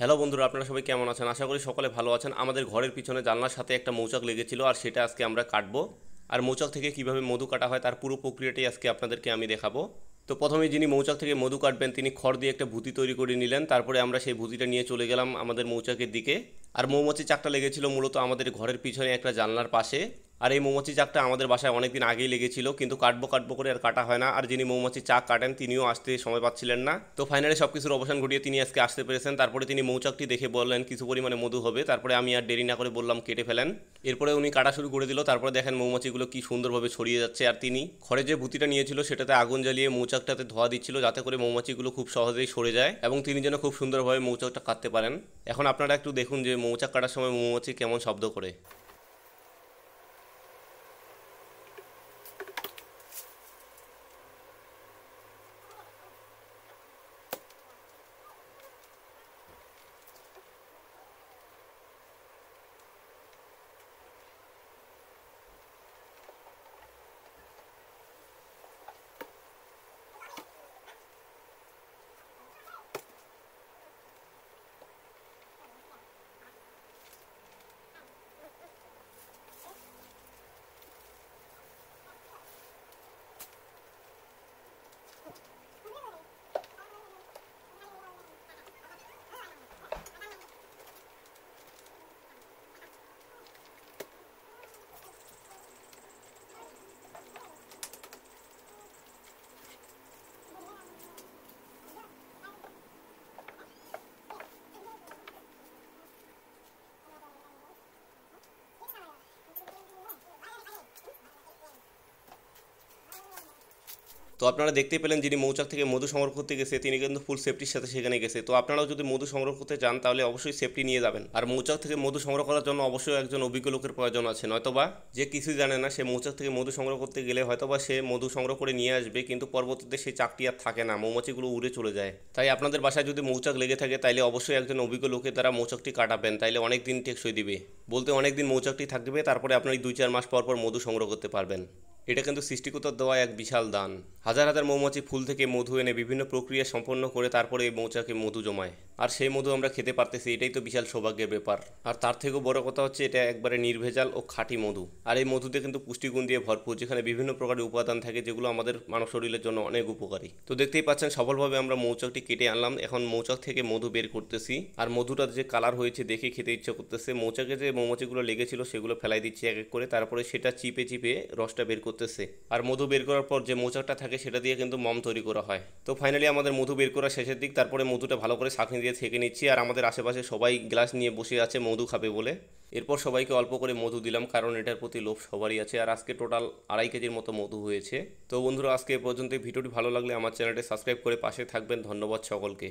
Hello বন্ধুরা, আপনারা সবাই কেমন আছেন? আশা করি সকলে ভালো আছেন। আমাদের ঘরের পিছনে জানলার সাথে একটা মৌচাক লেগেছিল, আর সেটা আজকে আমরা কাটবো। আর মৌচাক থেকে কিভাবে মধু কাটা হয় তার পুরো প্রক্রিয়াটাই আজকে আপনাদেরকে আমি দেখাবো। তো প্রথমে যিনি মৌচাক থেকে মধু কাটবেন তিনি খড় দিয়ে একটা ভুতি তৈরি করে নিলেন। তারপরে আমরা সেই ভুতিটা নিয়ে চলে গেলাম আমাদের মৌচাকের দিকে। আর মৌমাছি চাকটা লেগেছিল মূলত আমাদের ঘরের পিছনে একটা জানলার পাশে। আর এই মৌমাছি চাকটা আমাদের বাসায় অনেকদিন আগেই লেগেছিল, কিন্তু কাটবো কাটবো করে আর কাটা হয় না। আর যিনি মৌমাছি চাক কাটেন তিনিও আসতে সময় পাচ্ছিলেন না। তো ফাইনালি সব কিছুর অবসান ঘটিয়ে তিনি আজকে আসতে পেরেছেন। তারপরে তিনি মৌচাকটি দেখে বললেন কিছু পরিমাণে মধু হবে। তারপরে আমি আর দেরি না করে বললাম কেটে ফেলেন। এরপরে উনি কাটা শুরু করে দিল। তারপরে দেখেন মৌমাছিগুলো কি সুন্দরভাবে ছড়িয়ে যাচ্ছে। আর তিনি খড়ে যে ভুতিটা নিয়েছিল সেটাতে আগুন জ্বালিয়ে মৌচাকটাতে ধোয়া দিচ্ছিল, যাতে করে মৌমাছিগুলো খুব সহজেই সরে যায় এবং তিনি যেন খুব সুন্দরভাবে মৌচাকটা কাটতে পারেন। এখন আপনারা একটু দেখুন যে মৌচাক কাটার সময় মৌমাছি কেমন শব্দ করে। তো আপনারা দেখতেই পেলেন যিনি মৌচাক থেকে মধু সংগ্রহ করতে গেছে তিনি কিন্তু ফুল সেফটির সাথে সেখানে গেছে। তো আপনারাও যদি মধু সংগ্রহ করতে চান তাহলে অবশ্যই সেফটি নিয়ে যাবেন। আর মৌচাক থেকে মধু সংগ্রহ করার জন্য অবশ্যই একজন অভিজ্ঞ লোকের প্রয়োজন আছে, নয়তোবা যে কিছুই জানে না সে মৌচাক থেকে মধু সংগ্রহ করতে গেলে হয়তোবা সে মধু সংগ্রহ করে নিয়ে আসবে, কিন্তু পরবর্তীতে সেই চাকটি আর থাকে না, মৌমাছিগুলো উড়ে চলে যায়। তাই আপনাদের বাসায় যদি মৌচাক লেগে থাকে তাইলে অবশ্যই একজন অভিজ্ঞ লোকের দ্বারা মৌচাকটি কাটাবেন, তাইলে অনেক দিন টেকসই দিবে। বলতে অনেক দিন মৌচাকটি থাকবে, তারপরে আপনি 2-4 মাস পর পর মধু সংগ্রহ করতে পারবেন। এটা কিন্তু সৃষ্টিকর্তার দেওয়া এক বিশাল দান। হাজার হাজার মৌমাছি ফুল থেকে মধু এনে বিভিন্ন প্রক্রিয়া সম্পন্ন করে তারপরে এই মৌচাকে মধু জমায়, আর সেই মধু আমরা খেতে পারতেছি, এটাই তো বিশাল সৌভাগ্যের ব্যাপার। আর তার থেকেও বড় কথা হচ্ছে এটা একবারে নির্ভেজাল ও খাঁটি মধু। আর এই মধুতে কিন্তু পুষ্টিগুণ দিয়ে ভরপুর, যেখানে বিভিন্ন প্রকারের উপাদান থাকে যেগুলো আমাদের মানব শরীরের জন্য অনেক উপকারী। তো দেখতেই পাচ্ছেন সফলভাবে আমরা মৌচাকটি কেটে আনলাম। এখন মৌচাক থেকে মধু বের করতেছি, আর মধুটার যে কালার হয়েছে দেখে খেতে ইচ্ছা করতেছে। মৌচাকে যে মৌমাছিগুলো লেগেছিল সেগুলো ফেলাই দিচ্ছি এক এক করে, তারপরে সেটা চিপে চিপে রসটা বের করতেছে। আর মধু বের করার পর যে মৌচাকটা থাকে সেটা দিয়ে কিন্তু মম তৈরি করা হয়। তো ফাইনালি আমাদের মধু বের করা শেষের দিক। তারপরে মধুটা ভালো করে ছাঁকনি দিয়ে ছেঁকে নিচ্ছি, আর আমাদের আশেপাশে সবাই গ্লাস নিয়ে বসে আছে মধু খাবে বলে। এরপর সবাইকে অল্প করে মধু দিলাম, কারণ এটার প্রতি লোভ সবারই আছে। আর আজকে টোটাল 2.5 কেজির মতো মধু হয়েছে। তো বন্ধুরা, আজকে এ পর্যন্ত। ভিডিওটি ভালো লাগলে আমার চ্যানেলটি সাবস্ক্রাইব করে পাশে থাকবেন। ধন্যবাদ সকলকে।